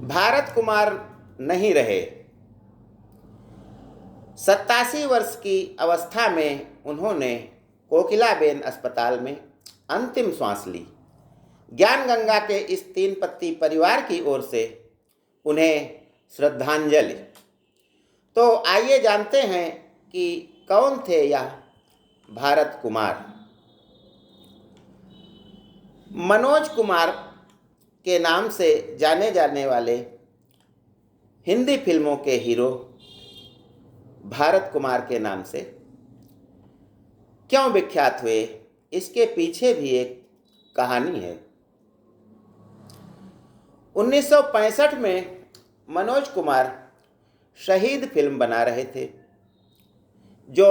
भारत कुमार नहीं रहे। 87 वर्ष की अवस्था में उन्होंने कोकिलाबेन अस्पताल में अंतिम श्वास ली। ज्ञान गंगा के इस तीन पत्ती परिवार की ओर से उन्हें श्रद्धांजलि। तो आइए जानते हैं कि कौन थे यह भारत कुमार। मनोज कुमार के नाम से जाने जाने वाले हिंदी फिल्मों के हीरो भारत कुमार के नाम से क्यों विख्यात हुए, इसके पीछे भी एक कहानी है। 1965 में मनोज कुमार शहीद फिल्म बना रहे थे, जो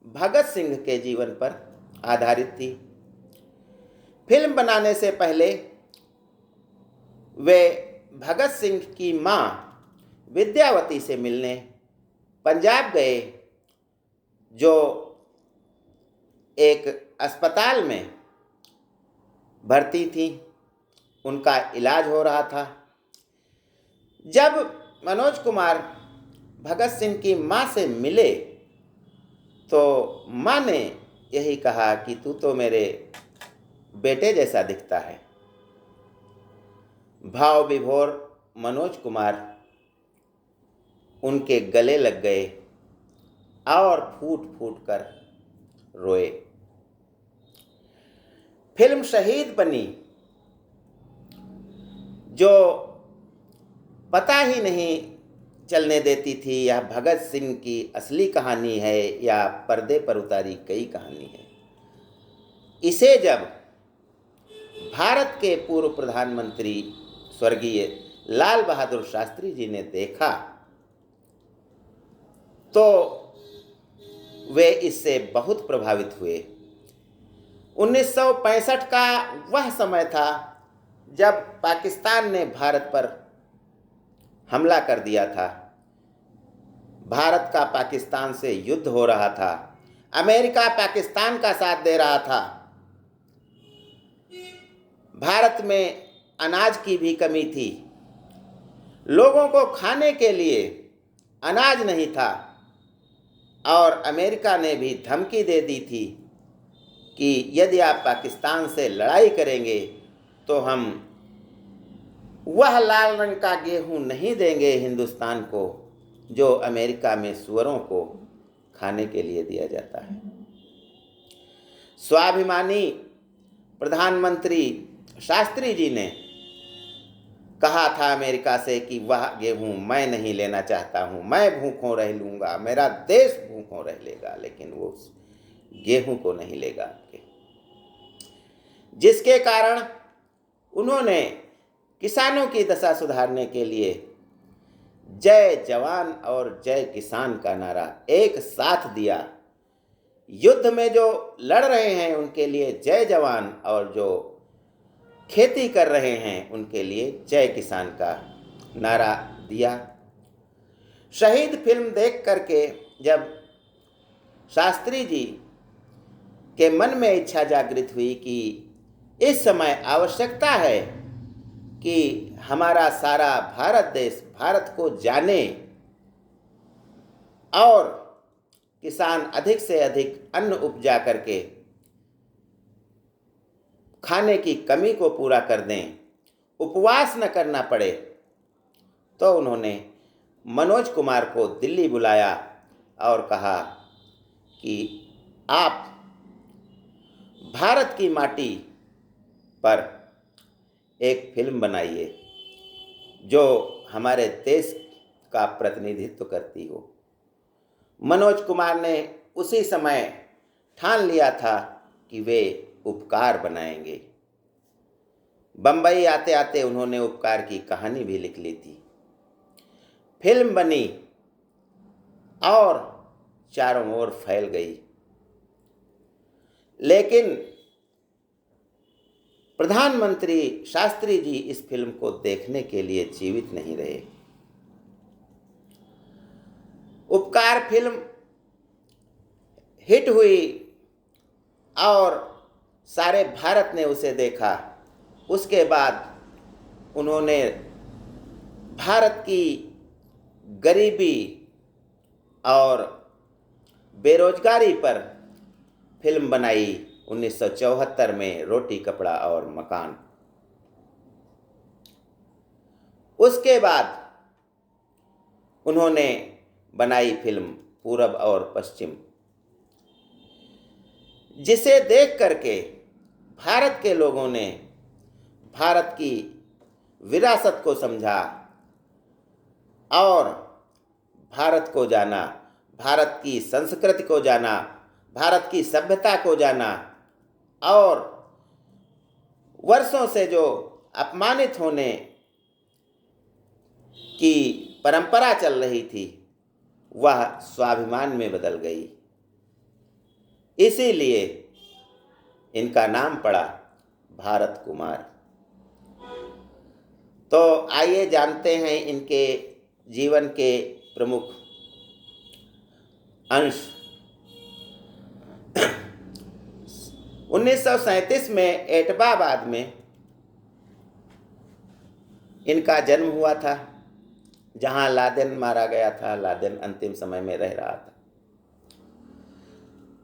भगत सिंह के जीवन पर आधारित थी। फिल्म बनाने से पहले वे भगत सिंह की मां विद्यावती से मिलने पंजाब गए, जो एक अस्पताल में भर्ती थी, उनका इलाज हो रहा था। जब मनोज कुमार भगत सिंह की मां से मिले तो मां ने यही कहा कि तू तो मेरे बेटे जैसा दिखता है। भाव विभोर मनोज कुमार उनके गले लग गए और फूट फूट कर रोए। फिल्म शहीद बनी, जो पता ही नहीं चलने देती थी यह भगत सिंह की असली कहानी है या पर्दे पर उतारी गई कहानी है। इसे जब भारत के पूर्व प्रधानमंत्री स्वर्गीय लाल बहादुर शास्त्री जी ने देखा तो वे इससे बहुत प्रभावित हुए। 1965 का वह समय था जब पाकिस्तान ने भारत पर हमला कर दिया था। भारत का पाकिस्तान से युद्ध हो रहा था। अमेरिका पाकिस्तान का साथ दे रहा था। भारत में अनाज की भी कमी थी। लोगों को खाने के लिए अनाज नहीं था और अमेरिका ने भी धमकी दे दी थी कि यदि आप पाकिस्तान से लड़ाई करेंगे तो हम वह लाल रंग का गेहूं नहीं देंगे हिंदुस्तान को जो अमेरिका में सुअरों को खाने के लिए दिया जाता है। स्वाभिमानी प्रधानमंत्री शास्त्री जी ने कहा था अमेरिका से कि वह गेहूं मैं नहीं लेना चाहता हूं, मैं भूखों रह लूँगा, मेरा देश भूखों रह लेगा, लेकिन वो उस गेहूं को नहीं लेगा आपके। जिसके कारण उन्होंने किसानों की दशा सुधारने के लिए जय जवान और जय किसान का नारा एक साथ दिया। युद्ध में जो लड़ रहे हैं उनके लिए जय जवान और जो खेती कर रहे हैं उनके लिए जय किसान का नारा दिया। शहीद फिल्म देख करके जब शास्त्री जी के मन में इच्छा जागृत हुई कि इस समय आवश्यकता है कि हमारा सारा भारत देश भारत को जाने और किसान अधिक से अधिक अन्न उपजा करके खाने की कमी को पूरा कर दें, उपवास न करना पड़े, तो उन्होंने मनोज कुमार को दिल्ली बुलाया और कहा कि आप भारत की माटी पर एक फिल्म बनाइए जो हमारे देश का प्रतिनिधित्व करती हो। मनोज कुमार ने उसी समय ठान लिया था कि वे उपकार बनाएंगे। बम्बई आते आते उन्होंने उपकार की कहानी भी लिख ली थी। फिल्म बनी और चारों ओर फैल गई, लेकिन प्रधानमंत्री शास्त्री जी इस फिल्म को देखने के लिए जीवित नहीं रहे। उपकार फिल्म हिट हुई और सारे भारत ने उसे देखा। उसके बाद उन्होंने भारत की गरीबी और बेरोजगारी पर फिल्म बनाई 1974 में, रोटी कपड़ा और मकान। उसके बाद उन्होंने बनाई फिल्म पूरब और पश्चिम, जिसे देख करके भारत के लोगों ने भारत की विरासत को समझा और भारत को जाना, भारत की संस्कृति को जाना, भारत की सभ्यता को जाना और वर्षों से जो अपमानित होने की परंपरा चल रही थी वह स्वाभिमान में बदल गई। इसीलिए इनका नाम पड़ा भारत कुमार। तो आइए जानते हैं इनके जीवन के प्रमुख अंश। 1937 में एटबाबाद में इनका जन्म हुआ था, जहां लादेन मारा गया था। लादेन अंतिम समय में रह रहा था।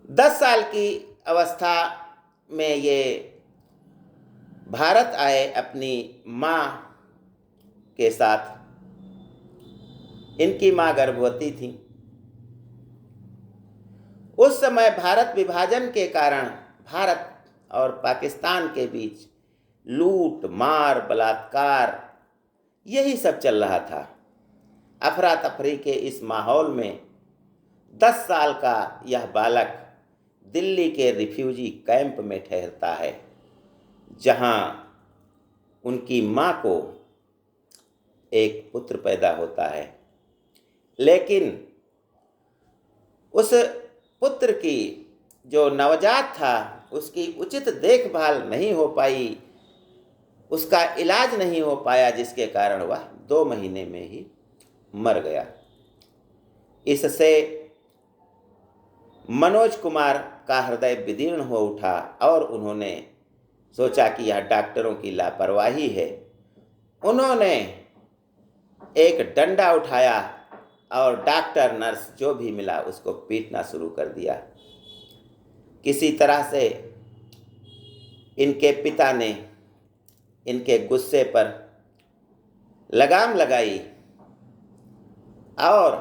10 साल की अवस्था में ये भारत आए अपनी माँ के साथ। इनकी माँ गर्भवती थी। उस समय भारत विभाजन के कारण भारत और पाकिस्तान के बीच लूट मार बलात्कार यही सब चल रहा था। अफरा तफरी के इस माहौल में 10 साल का यह बालक दिल्ली के रिफ्यूजी कैंप में ठहरता है, जहां उनकी मां को एक पुत्र पैदा होता है। लेकिन उस पुत्र की जो नवजात था उसकी उचित देखभाल नहीं हो पाई, उसका इलाज नहीं हो पाया, जिसके कारण वह 2 महीने में ही मर गया। इससे मनोज कुमार का हृदय विदीर्ण हो उठा और उन्होंने सोचा कि यह डॉक्टरों की लापरवाही है। उन्होंने एक डंडा उठाया और डॉक्टर नर्स जो भी मिला उसको पीटना शुरू कर दिया। किसी तरह से इनके पिता ने इनके गुस्से पर लगाम लगाई और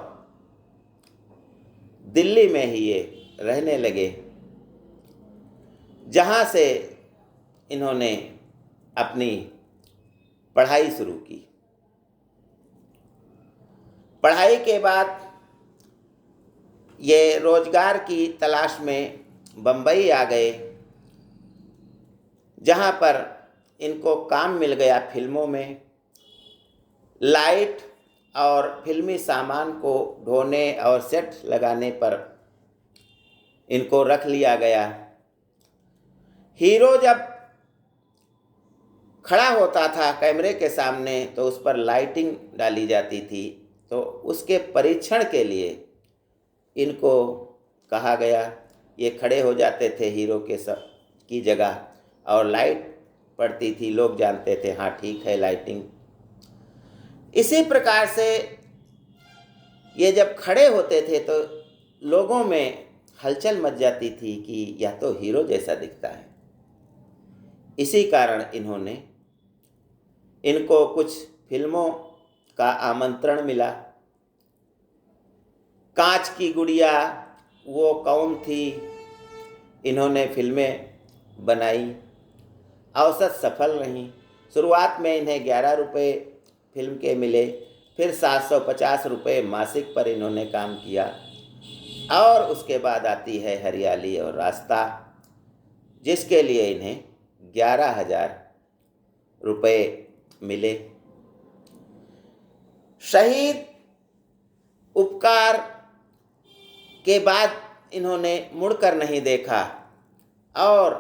दिल्ली में ही ये रहने लगे, जहाँ से इन्होंने अपनी पढ़ाई शुरू की। पढ़ाई के बाद ये रोजगार की तलाश में बम्बई आ गए, जहाँ पर इनको काम मिल गया फिल्मों में। लाइट और फिल्मी सामान को ढोने और सेट लगाने पर इनको रख लिया गया। हीरो जब खड़ा होता था कैमरे के सामने तो उस पर लाइटिंग डाली जाती थी, तो उसके परीक्षण के लिए इनको कहा गया। ये खड़े हो जाते थे हीरो के सब की जगह और लाइट पड़ती थी, लोग जानते थे हाँ ठीक है लाइटिंग। इसी प्रकार से ये जब खड़े होते थे तो लोगों में हलचल मच जाती थी कि यह तो हीरो जैसा दिखता है। इसी कारण इनको कुछ फिल्मों का आमंत्रण मिला। कांच की गुड़िया, वो कौन थी, इन्होंने फिल्में बनाई, औसत सफल रहीं। शुरुआत में इन्हें 11 रुपये फिल्म के मिले, फिर 750 रुपये मासिक पर इन्होंने काम किया और उसके बाद आती है हरियाली और रास्ता, जिसके लिए इन्हें 11,000 रुपये मिले। शहीद उपकार के बाद इन्होंने मुड़कर नहीं देखा और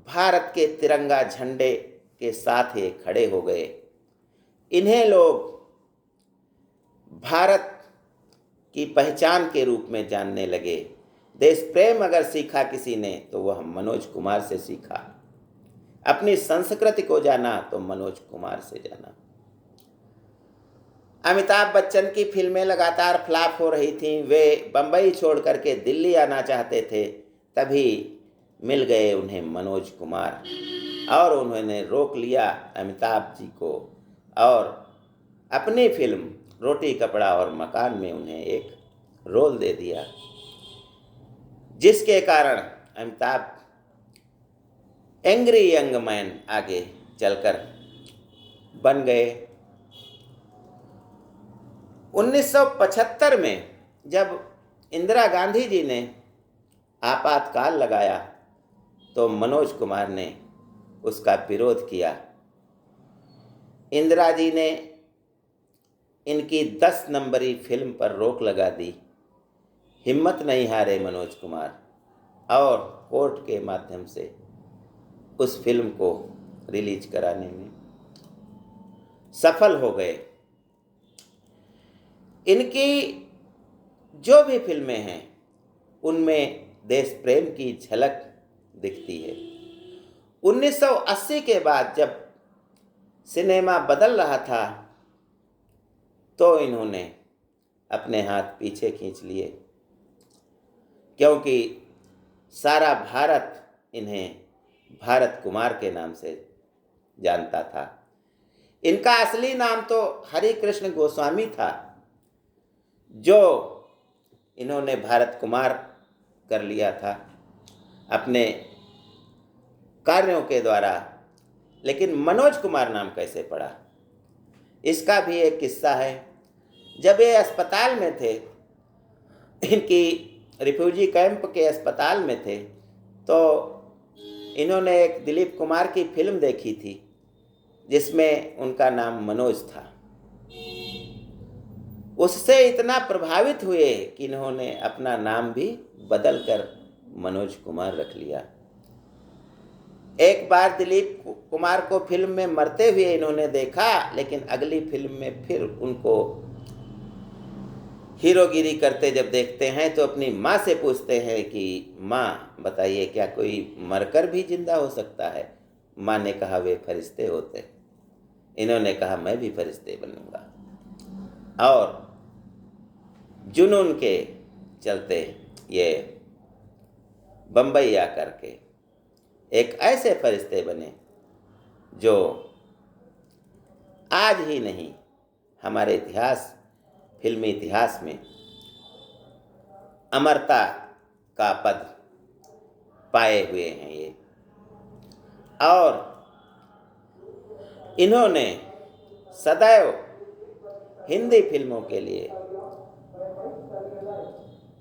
भारत के तिरंगा झंडे के साथ ही खड़े हो गए। इन्हें लोग भारत की पहचान के रूप में जानने लगे। देश प्रेम अगर सीखा किसी ने तो वह मनोज कुमार से सीखा। अपनी संस्कृति को जाना तो मनोज कुमार से जाना। अमिताभ बच्चन की फिल्में लगातार फ्लॉप हो रही थीं। वे बम्बई छोड़ करके दिल्ली आना चाहते थे। तभी मिल गए उन्हें मनोज कुमार और उन्होंने रोक लिया अमिताभ जी को और अपनी फिल्म रोटी कपड़ा और मकान में उन्हें एक रोल दे दिया, जिसके कारण अमिताभ एंग्री यंग मैन आगे चलकर बन गए। 1975 में जब इंदिरा गांधी जी ने आपातकाल लगाया तो मनोज कुमार ने उसका विरोध किया। इंदिरा जी ने इनकी 10 नंबरी फिल्म पर रोक लगा दी। हिम्मत नहीं हारे मनोज कुमार और कोर्ट के माध्यम से उस फिल्म को रिलीज कराने में सफल हो गए। इनकी जो भी फिल्में हैं उनमें देश प्रेम की झलक दिखती है। 1980 के बाद जब सिनेमा बदल रहा था तो इन्होंने अपने हाथ पीछे खींच लिए, क्योंकि सारा भारत इन्हें भारत कुमार के नाम से जानता था। इनका असली नाम तो हरि कृष्ण गोस्वामी था, जो इन्होंने भारत कुमार कर लिया था अपने कार्यों के द्वारा। लेकिन मनोज कुमार नाम कैसे पड़ा, इसका भी एक किस्सा है। जब ये अस्पताल में थे, इनकी रिफ्यूजी कैंप के अस्पताल में थे, तो इन्होंने एक दिलीप कुमार की फिल्म देखी थी जिसमें उनका नाम मनोज था। उससे इतना प्रभावित हुए कि इन्होंने अपना नाम भी बदलकर मनोज कुमार रख लिया। एक बार दिलीप कुमार को फिल्म में मरते हुए इन्होंने देखा, लेकिन अगली फिल्म में फिर उनको हीरोगिरी करते जब देखते हैं तो अपनी माँ से पूछते हैं कि माँ बताइए, क्या कोई मरकर भी जिंदा हो सकता है? माँ ने कहा वे फरिश्ते होते हैं। इन्होंने कहा मैं भी फरिश्ते बनूंगा, और जुनून के चलते ये बम्बई आकर के एक ऐसे फरिश्ते बने जो आज ही नहीं हमारे इतिहास, फिल्मी इतिहास में अमरता का पद पाए हुए हैं ये। और इन्होंने सदैव हिंदी फिल्मों के लिए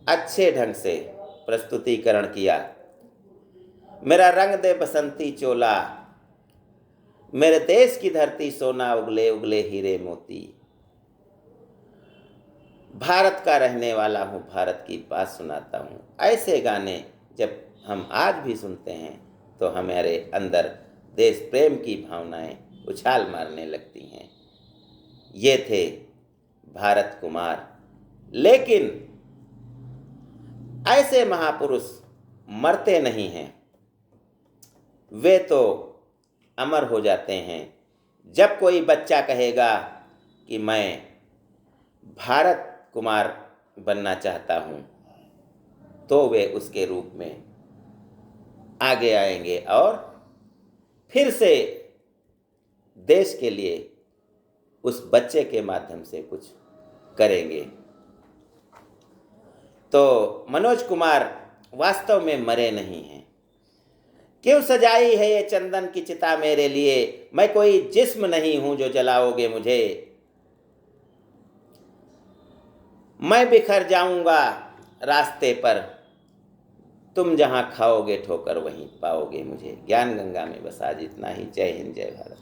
अच्छे ढंग से प्रस्तुतिकरण किया। मेरा रंग दे बसंती चोला, मेरे देश की धरती सोना, उगले उगले हीरे मोती, भारत का रहने वाला हूँ, भारत की बात सुनाता हूँ। ऐसे गाने जब हम आज भी सुनते हैं तो हमारे अंदर देश प्रेम की भावनाएं उछाल मारने लगती हैं। ये थे भारत कुमार। लेकिन ऐसे महापुरुष मरते नहीं हैं, वे तो अमर हो जाते हैं। जब कोई बच्चा कहेगा कि मैं भारत कुमार बनना चाहता हूँ, तो वे उसके रूप में आगे आएंगे और फिर से देश के लिए उस बच्चे के माध्यम से कुछ करेंगे। तो मनोज कुमार वास्तव में मरे नहीं हैं। क्यों सजाई है ये चंदन की चिता मेरे लिए, मैं कोई जिस्म नहीं हूं जो जलाओगे मुझे। मैं बिखर जाऊंगा रास्ते पर, तुम जहां खाओगे ठोकर वहीं पाओगे मुझे। ज्ञान गंगा में बस आज इतना ही। जय हिंद, जय भारत।